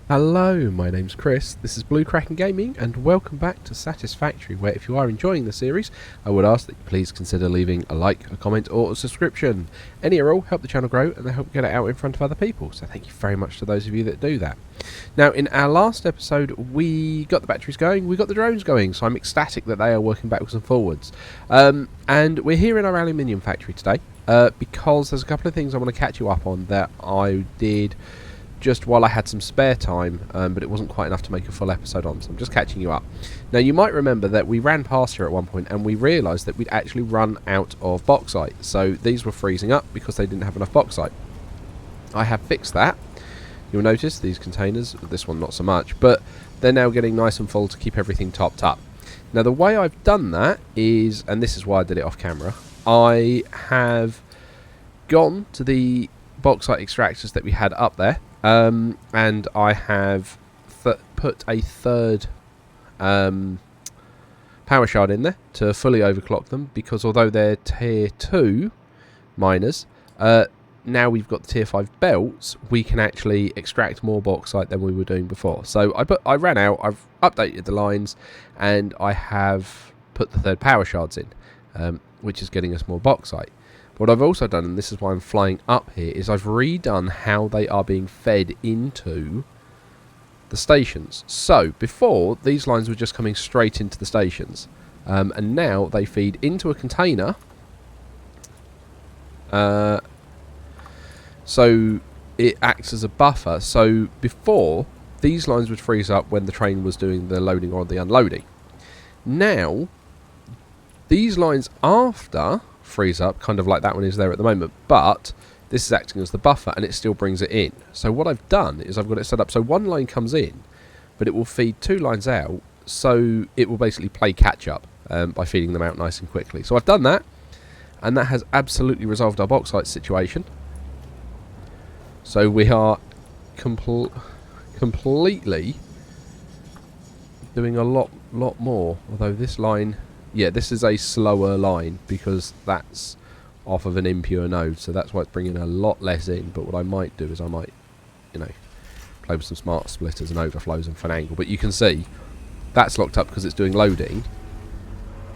Hello, my name's Chris, this is Blue Kraken Gaming, and welcome back to Satisfactory, where if you are enjoying the series, I would ask that you please consider leaving a like, a comment or a subscription. Any or all help the channel grow and they help get it out in front of other people, so thank you very much to those of you that do that. Now, in our last episode, we got the batteries going, we got the drones going, so I'm ecstatic that they are working backwards and forwards. And we're here in our aluminium factory today, because there's a couple of things I want to catch you up on that I did just while I had some spare time, but it wasn't quite enough to make a full episode on, so I'm just catching you up. Now, you might remember that we ran past here at one point and we realised that we'd actually run out of bauxite, so these were freezing up because they didn't have enough bauxite. I have fixed that. You'll notice these containers, this one not so much, but they're now getting nice and full to keep everything topped up. Now, the way I've done that is, and this is why I did it off camera, I have gone to the bauxite extractors that we had up there, and I have put a third power shard in there to fully overclock them, because although they're tier 2 miners, now we've got the tier 5 belts, we can actually extract more bauxite than we were doing before. So I ran out, I've updated the lines, and I have put the third power shards in, which is getting us more bauxite. What I've also done, and this is why I'm flying up here, is I've redone how they are being fed into the stations. So, before, these lines were just coming straight into the stations. And now they feed into a container. So, it acts as a buffer. So, before, these lines would freeze up when the train was doing the loading or the unloading. Now, these lines after freeze up, kind of like that one is there at the moment, but this is acting as the buffer and it still brings it in. So what I've done is I've got it set up so one line comes in, but it will feed two lines out, so it will basically play catch up by feeding them out nice and quickly. So I've done that, and that has absolutely resolved our bauxite situation. So we are completely doing a lot more, although this line, yeah, this is a slower line because that's off of an impure node, so that's why it's bringing a lot less in. But what I might do is I might, play with some smart splitters and overflows and finagle. But you can see that's locked up because it's doing loading,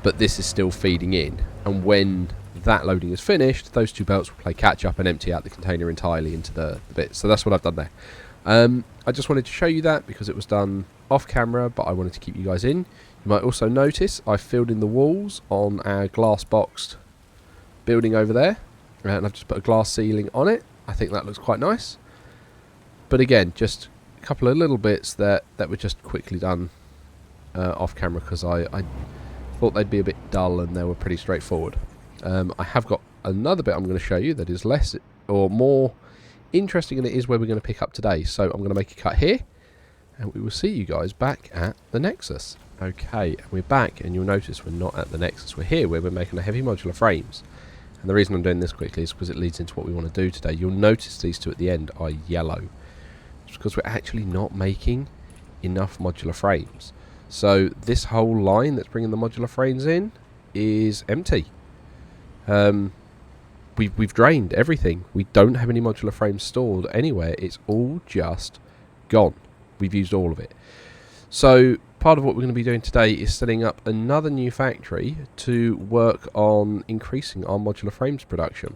but this is still feeding in. And when that loading is finished, those two belts will play catch up and empty out the container entirely into the bits. So that's what I've done there. I just wanted to show you that because it was done off camera, but I wanted to keep you guys in. You might also notice I've filled in the walls on our glass boxed building over there, and I've just put a glass ceiling on it. I think that looks quite nice. But again, just a couple of little bits that were just quickly done off camera because I thought they'd be a bit dull and they were pretty straightforward. I have got another bit I'm going to show you that is less or more interesting, and it is where we're going to pick up today. So I'm going to make a cut here, and we will see you guys back at the Nexus. Okay, and we're back, and you'll notice we're not at the Nexus. We're here where we're making the heavy modular frames. And the reason I'm doing this quickly is because it leads into what we want to do today. You'll notice these two at the end are yellow. It's because we're actually not making enough modular frames. So this whole line that's bringing the modular frames in is empty. We've drained everything. We don't have any modular frames stored anywhere. It's all just gone. We've used all of it. So part of what we're going to be doing today is setting up another new factory to work on increasing our modular frames production.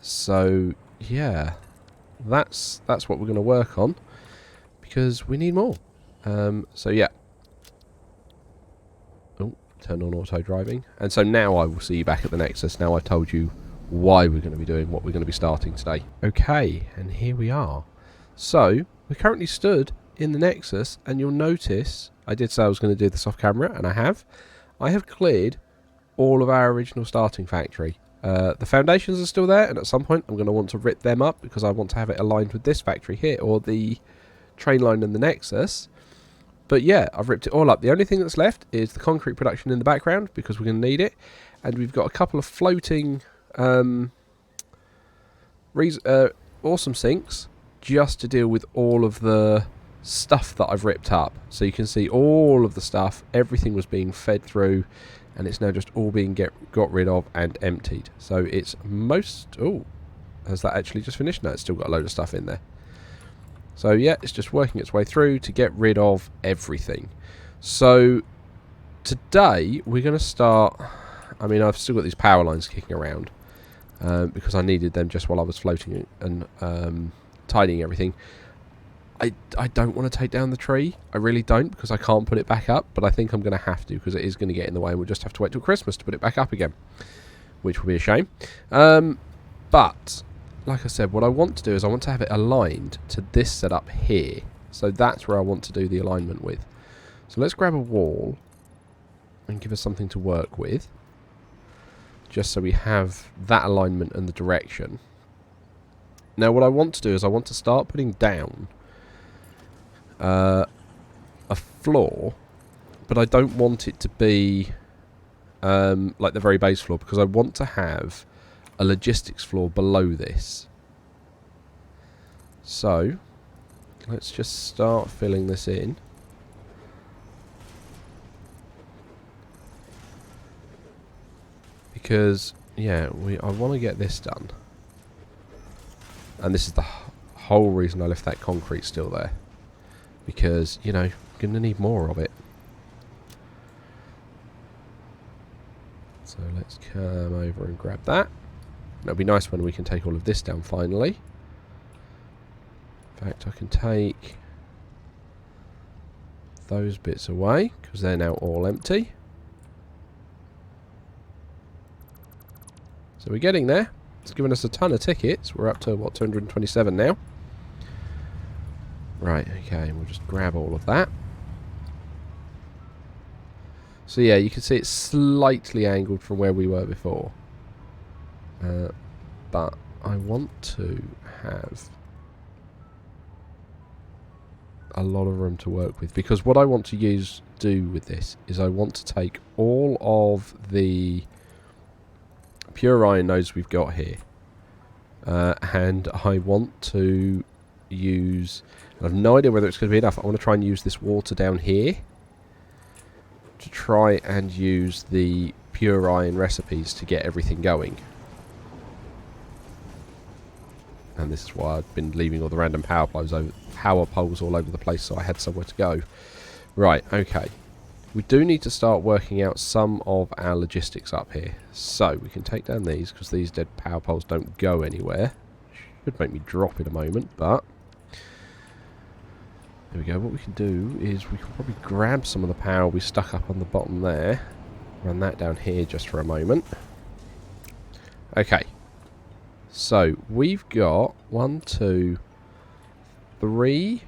So yeah, that's what we're going to work on because we need more. So yeah. Oh, turn on auto driving. And so now I will see you back at the Nexus. Now I've told you why we're going to be doing what we're going to be starting today. Okay, and here we are. So we're currently stood in the Nexus, and you'll notice I did say I was going to do this off camera, and I have cleared all of our original starting factory. The foundations are still there, and at some point I'm going to want to rip them up because I want to have it aligned with this factory here, or the train line in the Nexus. But yeah, I've ripped it all up. The only thing that's left is the concrete production in the background because we're going to need it, and we've got a couple of floating awesome sinks just to deal with all of the stuff that I've ripped up. So you can see all of the stuff, everything was being fed through, and it's now just all being got rid of and emptied. So it's most... Oh, has that actually just finished? No, it's still got a load of stuff in there. So yeah, it's just working its way through to get rid of everything. So today we're going to start. I mean, I've still got these power lines kicking around because I needed them just while I was floating and tidying everything. I don't want to take down the tree. I really don't, because I can't put it back up, but I think I'm going to have to, because it is going to get in the way, and we'll just have to wait till Christmas to put it back up again, which will be a shame. But like I said, what I want to do is I want to have it aligned to this setup here. So that's where I want to do the alignment with. So let's grab a wall and give us something to work with, just so we have that alignment and the direction. Now what I want to do is I want to start putting down a floor, but I don't want it to be like the very base floor, because I want to have a logistics floor below this. So let's just start filling this in. Because yeah, I want to get this done. And this is the whole reason I left that concrete still there. Because, you know, I'm going to need more of it. So let's come over and grab that. It'll be nice when we can take all of this down finally. In fact, I can take those bits away, because they're now all empty. So we're getting there. It's given us a ton of tickets. We're up to, what, 227 now? Right, okay, we'll just grab all of that. So yeah, you can see it's slightly angled from where we were before. But I want to have a lot of room to work with, because what I want to do with this is I want to take all of the pure iron nodes we've got here, and I want to use, I have no idea whether it's going to be enough, I want to try and use this water down here to try and use the pure iron recipes to get everything going. And this is why I've been leaving all the random power poles all over the place, so I had somewhere to go. Right, okay. We do need to start working out some of our logistics up here. So we can take down these, because these dead power poles don't go anywhere. Should make me drop in a moment, but there we go. What we can do is we can probably grab some of the power we stuck up on the bottom there. Run that down here just for a moment. Okay. So we've got 1, 2, 3,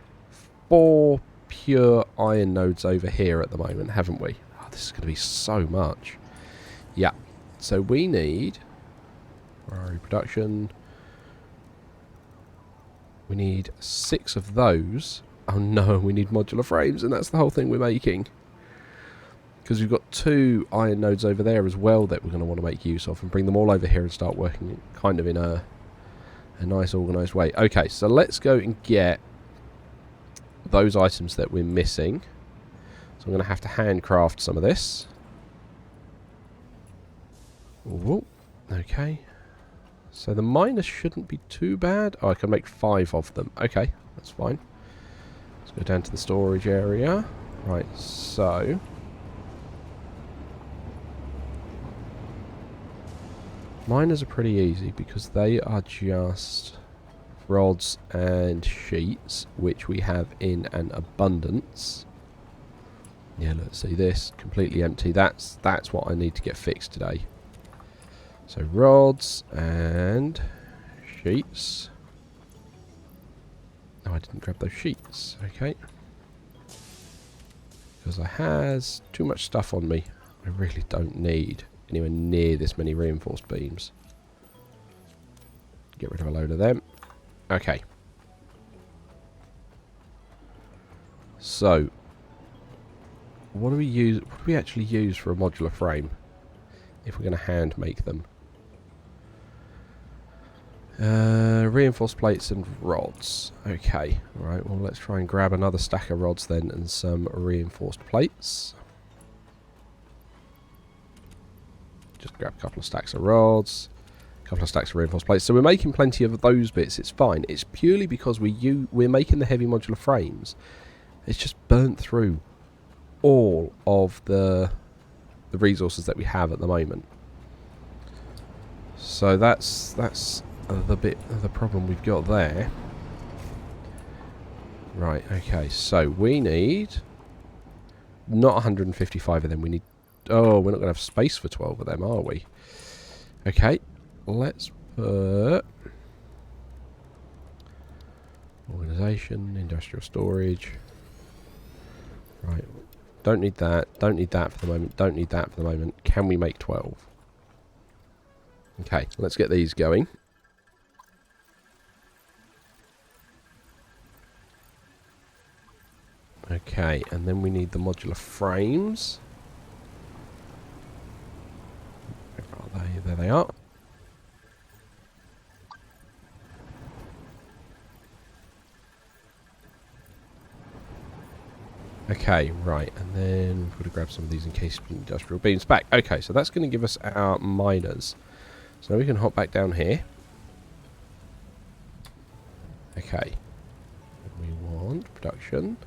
4 pure iron nodes over here at the moment, haven't we? Oh, this is going to be so much. Yeah. So we need Ferrari production. We need 6 of those. Oh no, we need modular frames, and that's the whole thing we're making. Because we've got 2 iron nodes over there as well that we're going to want to make use of, and bring them all over here and start working kind of in a nice organised way. Okay, so let's go and get those items that we're missing. So I'm going to have to handcraft some of this. Ooh, okay. So the miners shouldn't be too bad. Oh, I can make 5 of them. Okay, that's fine. Let's go down to the storage area. Right, so miners are pretty easy, because they are just rods and sheets, which we have in an abundance. Yeah, let's see this. Completely empty. That's what I need to get fixed today. So rods and sheets. No, I didn't grab those sheets. Okay. Because I has too much stuff on me. I really don't need anywhere near this many reinforced beams. Get rid of a load of them. Okay. So, what do we use? What do we actually use for a modular frame? If we're going to hand make them. Reinforced plates and rods. Okay. Alright, well let's try and grab another stack of rods then, and some reinforced plates. Just grab a couple of stacks of rods. couple of stacks of reinforced plates. So we're making plenty of those bits. It's fine. It's purely because we're making the heavy modular frames. It's just burnt through all of the resources that we have at the moment. So that's the problem we've got there. Right, okay, so we need not 155 of them, we need... Oh, we're not going to have space for 12 of them, are we? Okay, let's put... Organisation, industrial storage. Right, don't need that for the moment, don't need that for the moment. Can we make 12? Okay, let's get these going. Okay, and then we need the modular frames. Where are they? There they are. Okay, right, and then we've got to grab some of these in case industrial beams back. Okay, so that's going to give us our miners. So now we can hop back down here. Okay. We want production.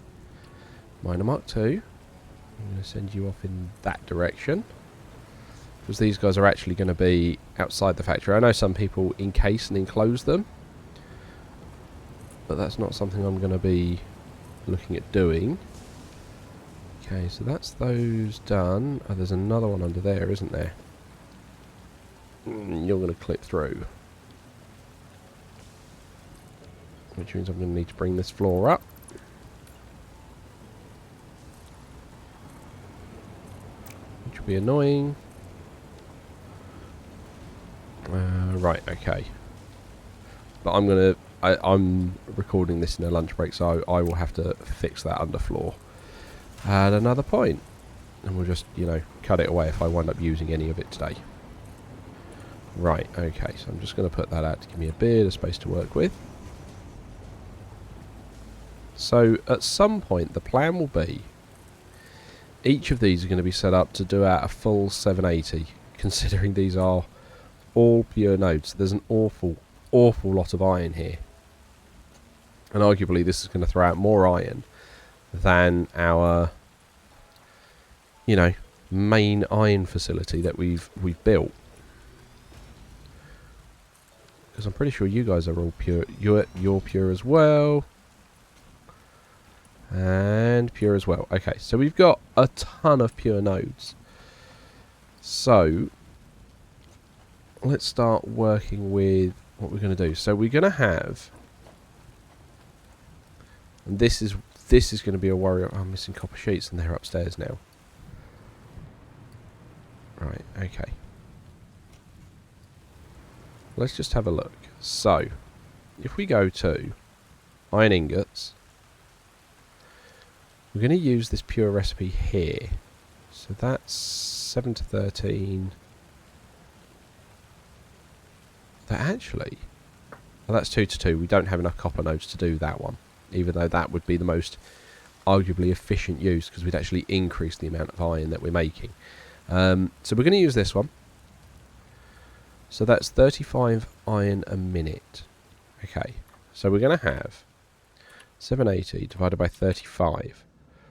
Miner Mark 2. I'm going to send you off in that direction. Because these guys are actually going to be outside the factory. I know some people encase and enclose them. But that's not something I'm going to be looking at doing. Okay, so that's those done. Oh, there's another one under there, isn't there? You're going to clip through. Which means I'm going to need to bring this floor up. Which will be annoying. Right, okay. But I'm recording this in a lunch break, so I will have to fix that underfloor at another point. And we'll just, you know, cut it away if I wind up using any of it today. Right, okay, so I'm just going to put that out to give me a bit of space to work with. So, at some point, the plan will be each of these are going to be set up to do out a full 780, considering these are all pure nodes. There's an awful lot of iron here. And arguably this is going to throw out more iron than our, you know, main iron facility that we've built. Because I'm pretty sure you guys are all pure. You're pure as well. And pure as well. Okay, so we've got a ton of pure nodes. So let's start working with what we're going to do. So we're going to have, and this is going to be a worry. I'm missing copper sheets, and they're upstairs now. Right. Okay. Let's just have a look. So, if we go to iron ingots, we're going to use this pure recipe here. So that's 7 to 13. That actually, well, that's 2 to 2. We don't have enough copper nodes to do that one, even though that would be the most arguably efficient use, because we'd actually increase the amount of iron that we're making. So we're going to use this one. So that's 35 iron a minute. Okay, so we're going to have 780 divided by 35.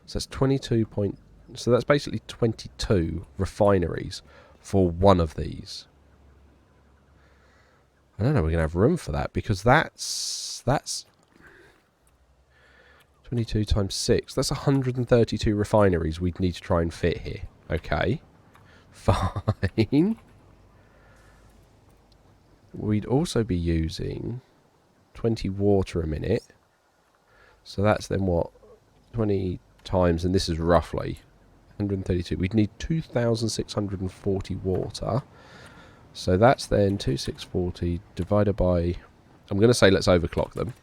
So that's 22 point. So that's basically 22 refineries for one of these. I don't know. We're going to have room for that, because that's 22 times 6. That's 132 refineries we'd need to try and fit here. Okay, fine. We'd also be using 20 water a minute. So that's then what? 20 times, and this is roughly 132. We'd need 2,640 water. So that's then 2,640 divided by... I'm going to say let's overclock them.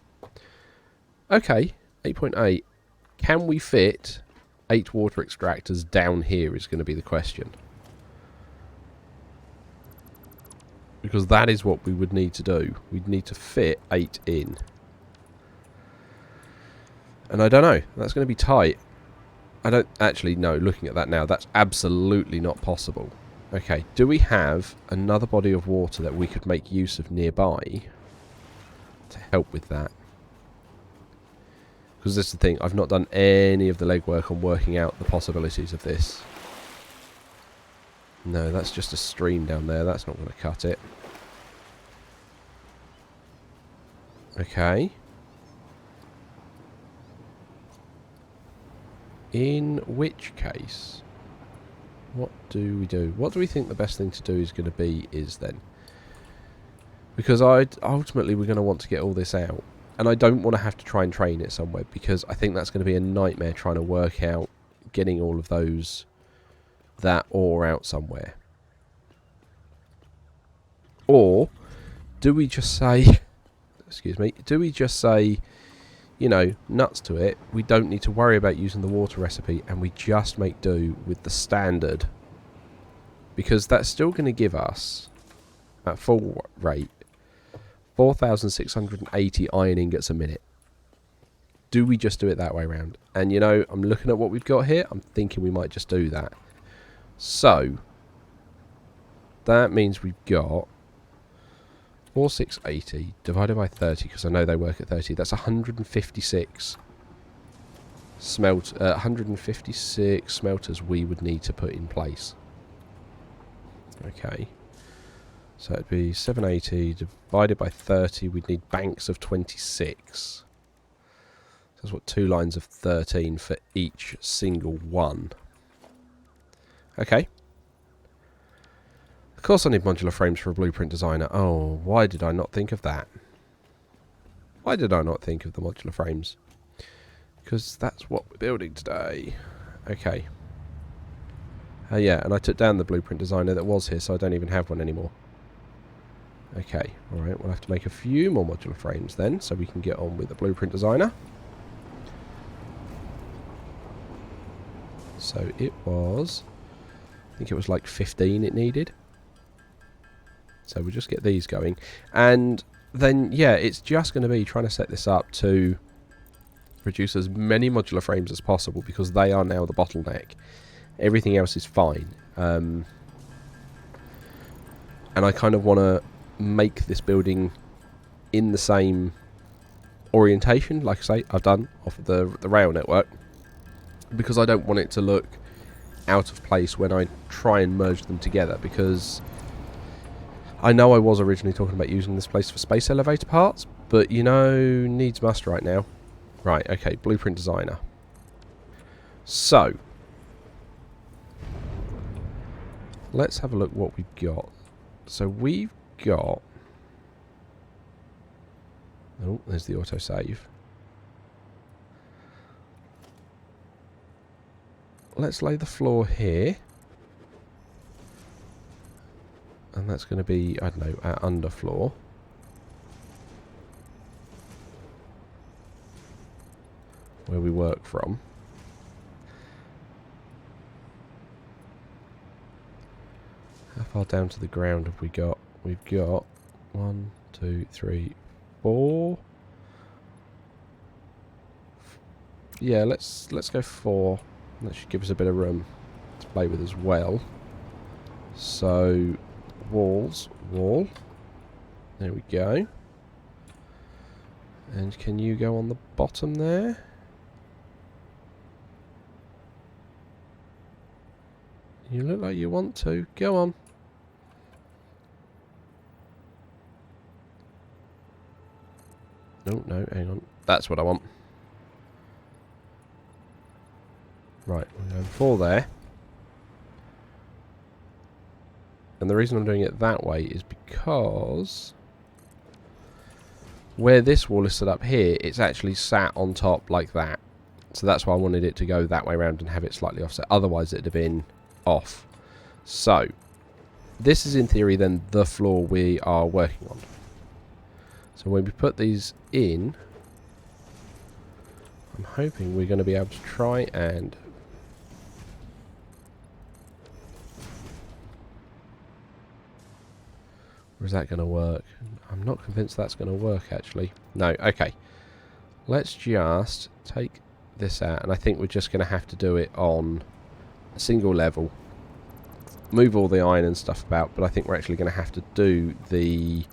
Okay, 8.8. Can we fit 8 water extractors down here is going to be the question. Because that is what we would need to do. We'd need to fit 8 in. And I don't know. That's going to be tight. I don't actually know, looking at that now, that's absolutely not possible. Okay, do we have another body of water that we could make use of nearby to help with that? Because this is the thing, I've not done any of the legwork on working out the possibilities of this. No, that's just a stream down there. That's not going to cut it. Okay. In which case, what do we do? What do we think the best thing to do is going to be is then? Because ultimately we're going to want to get all this out. And I don't want to have to try and train it somewhere, because I think that's going to be a nightmare trying to work out getting all of that ore out somewhere. Or do we just say, excuse me, do we just say, you know, nuts to it, we don't need to worry about using the water recipe and we just make do with the standard? Because that's still going to give us, at full rate, 4,680 iron ingots a minute. Do we just do it that way around? And you know, I'm looking at what we've got here, I'm thinking we might just do that. So, that means we've got 4,680 divided by 30, because I know they work at 30. That's 156 156 smelters we would need to put in place. Okay. So it'd be 780 divided by 30. We'd need banks of 26. So that's what, 2 lines of 13 for each single one. Okay. Of course I need modular frames for a blueprint designer. Oh, why did I not think of that? Why did I not think of the modular frames? Because that's what we're building today. Okay. Yeah, and I took down the blueprint designer that was here, so I don't even have one anymore. Okay, alright, we'll have to make a few more modular frames then, so we can get on with the blueprint designer. So it was, I think it was like 15 it needed. So we'll just get these going. And then, yeah, it's just going to be trying to set this up to produce as many modular frames as possible, because they are now the bottleneck. Everything else is fine. And I kind of want to make this building in the same orientation, like I say, I've done off of the rail network, because I don't want it to look out of place when I try and merge them together, because I know I was originally talking about using this place for space elevator parts, but you know, needs must right now. Right, okay, blueprint designer. So, let's have a look what we've got. So we've got... Oh, there's the autosave. Let's lay the floor here. And that's going to be, I don't know, our underfloor. Where we work from. How far down to the ground have we got? We've got 1, 2, 3, 4. Yeah, let's go 4. That should give us a bit of room to play with as well. So, walls, wall. There we go. And can you go on the bottom there? You look like you want to. Go on. Oh, no, hang on. That's what I want. Right, we're going 4 there. And the reason I'm doing it that way is because where this wall is set up here, it's actually sat on top like that. So that's why I wanted it to go that way around and have it slightly offset. Otherwise it'd have been off. So, this is in theory then the floor we are working on. So when we put these in, I'm hoping we're going to be able to try and... Or is that going to work? I'm not convinced that's going to work, actually. No, okay. Let's just take this out, and I think we're just going to have to do it on a single level. move all the iron and stuff about, but I think we're actually going to have to do the...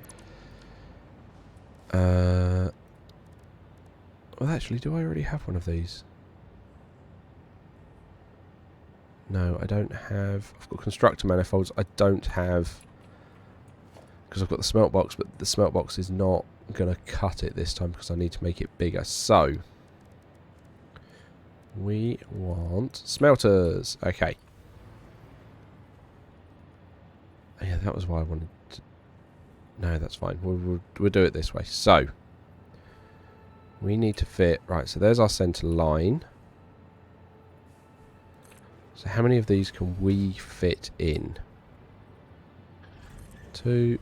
well, actually, do I already have one of these? No, I don't have... I've got constructor manifolds. I don't have... Because I've got the smelt box, but the smelt box is not going to cut it this time because I need to make it bigger. So, we want smelters. Okay. Yeah, that was why I wanted to... No, that's fine. We'll do it this way. So, we need to fit... Right, so there's our centre line. So how many of these can we fit in? 2,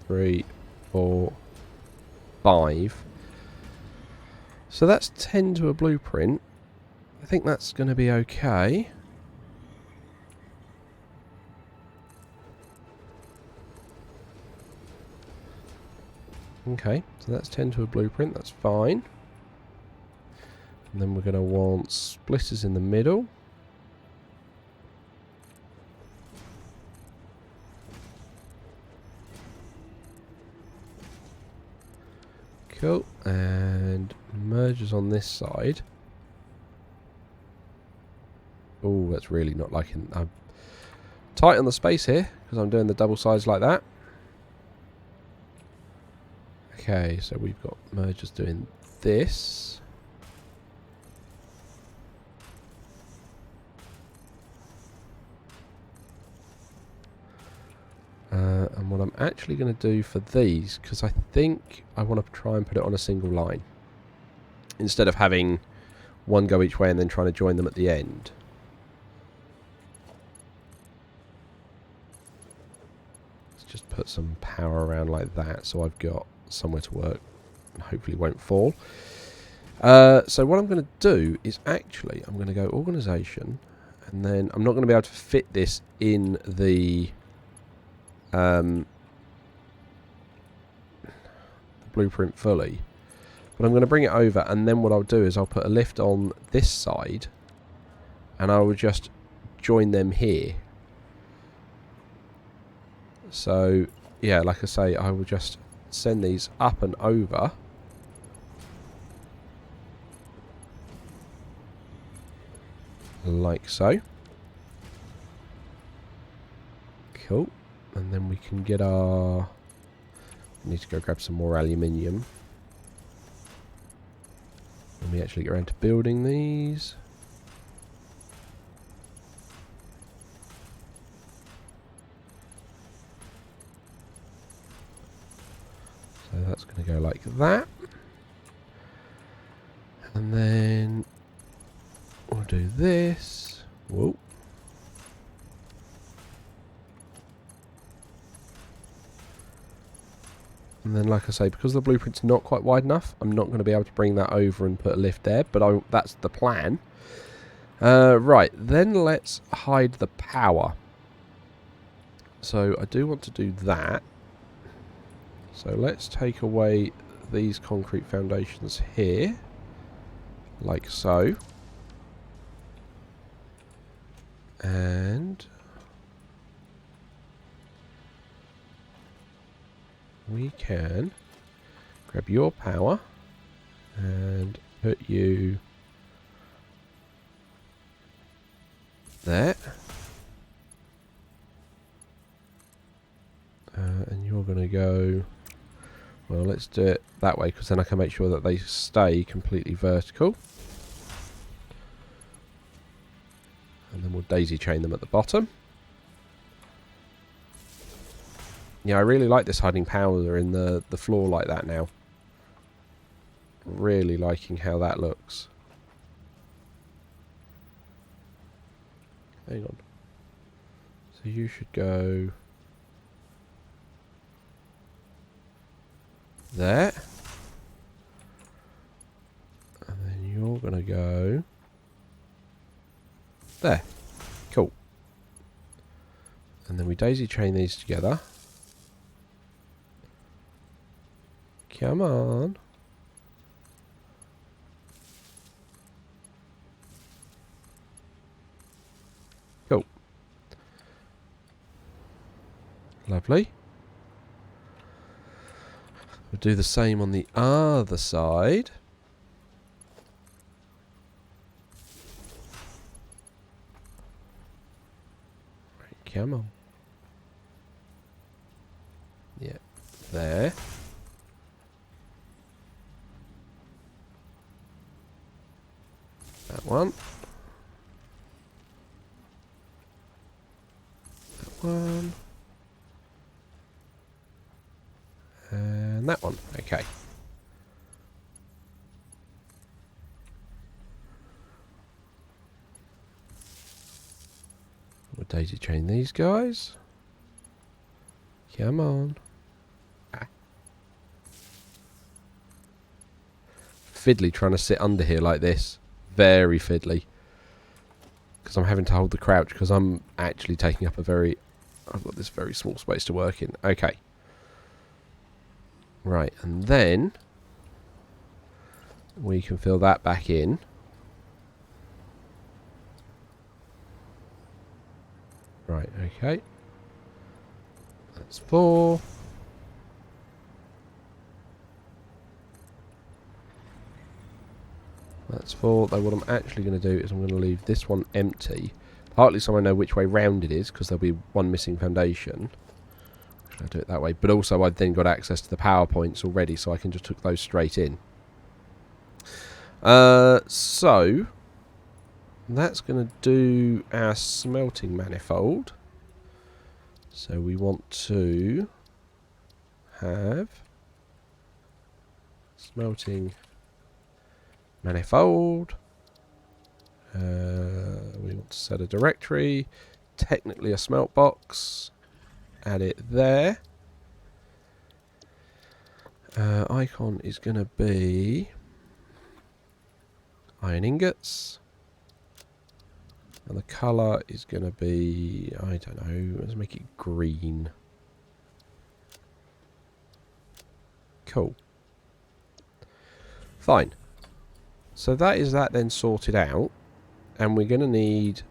3, 4, 5. So that's 10 to a blueprint. I think that's going to be okay. Okay, so that's 10 to a blueprint, that's fine. And then we're going to want splitters in the middle. Cool, and mergers on this side. Oh, that's really not liking... I'm tight on the space here, because I'm doing the double sides like that. Okay, so we've got mergers doing this. And what I'm actually going to do for these, because I think I want to try and put it on a single line, instead of having one go each way and then trying to join them at the end. Let's just put some power around like that, so I've got somewhere to work and hopefully won't fall. So what I'm going to do is actually I'm going to go organisation, and then I'm not going to be able to fit this in the blueprint fully, but I'm going to bring it over, and then what I'll do is I'll put a lift on this side and I will just join them here. So yeah, like I say, I will just send these up and over. Like so. Cool. And then we can get our... We need to go grab some more aluminium. And we actually get around to building these. So that's going to go like that. And then we'll do this. Whoa. And then, like I say, because the blueprint's not quite wide enough, I'm not going to be able to bring that over and put a lift there, but that's the plan. Right, then let's hide the power. So I do want to do that. So let's take away these concrete foundations here, like so. And we can grab your power and put you there. And you're going to go... Well, let's do it that way, because then I can make sure that they stay completely vertical. And then we'll daisy chain them at the bottom. Yeah, I really like this hiding power in the floor like that now. Really liking how that looks. Hang on. So you should go... there. And then you're going to go... there. Cool. And then we daisy chain these together. Come on. Cool. Lovely. We'll do the same on the other side. Right, come on. Yeah, there. That one. That one. And that one. Okay. We'll daisy chain these guys. Come on. Ah. Fiddly trying to sit under here like this. Very fiddly. Because I'm having to hold the crouch because I'm actually taking up a very... I've got this very small space to work in. Okay. Right, and then we can fill that back in. Right, okay. That's 4. That's 4. Though what I'm actually going to do is I'm going to leave this one empty. Partly so I know which way round it is, because there'll be one missing foundation. I'll do it that way. But also I've then got access to the PowerPoints already, so I can just hook those straight in. So that's going to do our smelting manifold. So we want to have smelting manifold. We want to set a directory, technically a smelt box. Add it there. Icon is going to be iron ingots. And the colour is going to be, I don't know, let's make it green. Cool. Fine. So that is that then sorted out. And we're going to need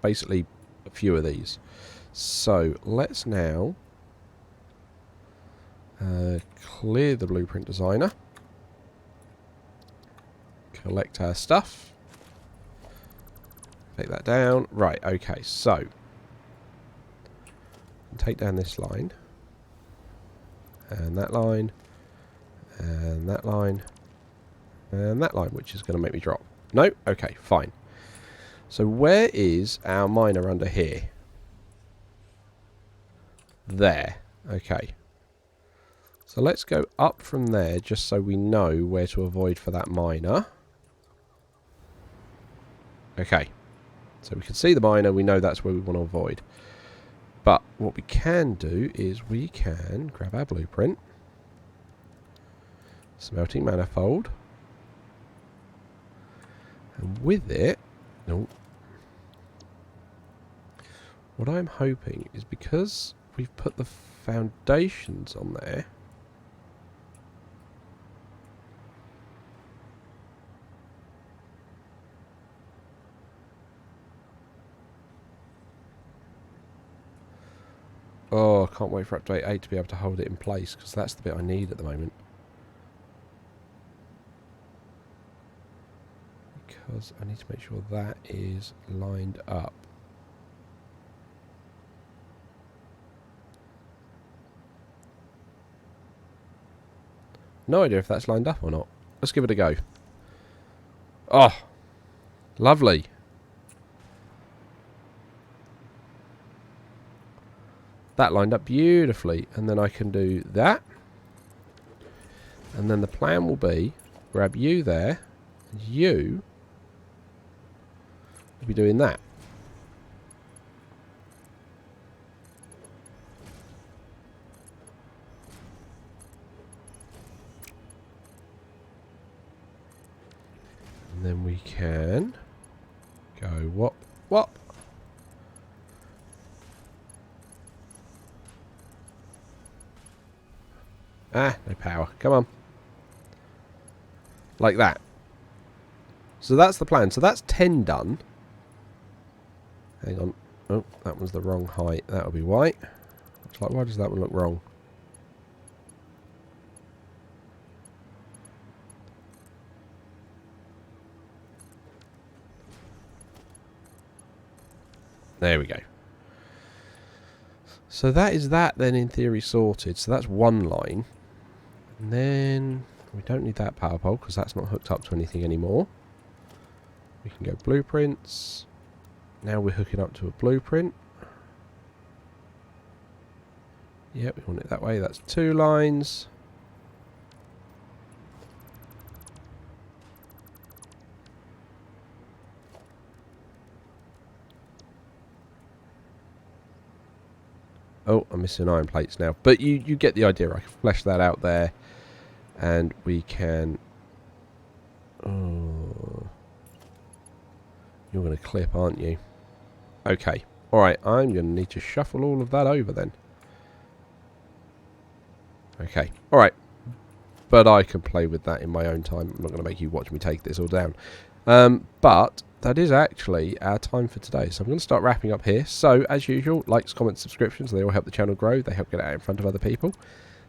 basically a few of these. So let's now clear the blueprint designer. Collect our stuff. Take that down. Right, okay, so take down this line. And that line. And that line. And that line, which is going to make me drop. No? Okay, fine. So where is our miner under here? There. Okay. So let's go up from there just so we know where to avoid for that miner. Okay. So we can see the miner. We know that's where we want to avoid. But what we can do is we can grab our blueprint. Smelting manifold. And with it... No. What I'm hoping is because we've put the foundations on there. Oh, I can't wait for update 8 to be able to hold it in place, because that's the bit I need at the moment. Because I need to make sure that is lined up. No idea if that's lined up or not. Let's give it a go. Oh, lovely. That lined up beautifully. And then I can do that. And then the plan will be grab you there. And you will be doing that. And then we can go whop, whop. Ah, no power. Come on. Like that. So that's the plan. So that's 10 done. Hang on. Oh, that was the wrong height. That'll be white. Let's like, why does that one look wrong? There we go. So that is that then in theory sorted. So that's one line. And then we don't need that power pole because that's not hooked up to anything anymore. We can go blueprints. Now we're hooking up to a blueprint. Yep, we want it that way. That's 2 lines. Oh, I'm missing iron plates now. But you get the idea. I can flesh that out there. And we can... Oh, you're going to clip, aren't you? Okay. Alright, I'm going to need to shuffle all of that over then. Okay. Alright. But I can play with that in my own time. I'm not going to make you watch me take this all down. But that is actually our time for today. So I'm going to start wrapping up here. So, as usual, likes, comments, subscriptions. They all help the channel grow. They help get it out in front of other people.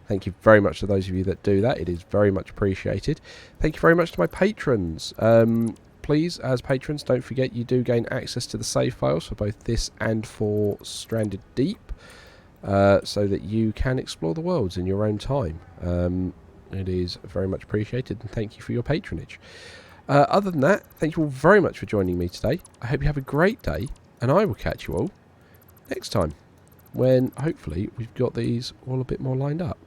Thank you very much to those of you that do that. It is very much appreciated. Thank you very much to my patrons. Please, as patrons, don't forget you do gain access to the save files for both this and for Stranded Deep, so that you can explore the worlds in your own time. It is very much appreciated, and thank you for your patronage. Other than that, thank you all very much for joining me today. I hope you have a great day, and I will catch you all next time, when hopefully we've got these all a bit more lined up.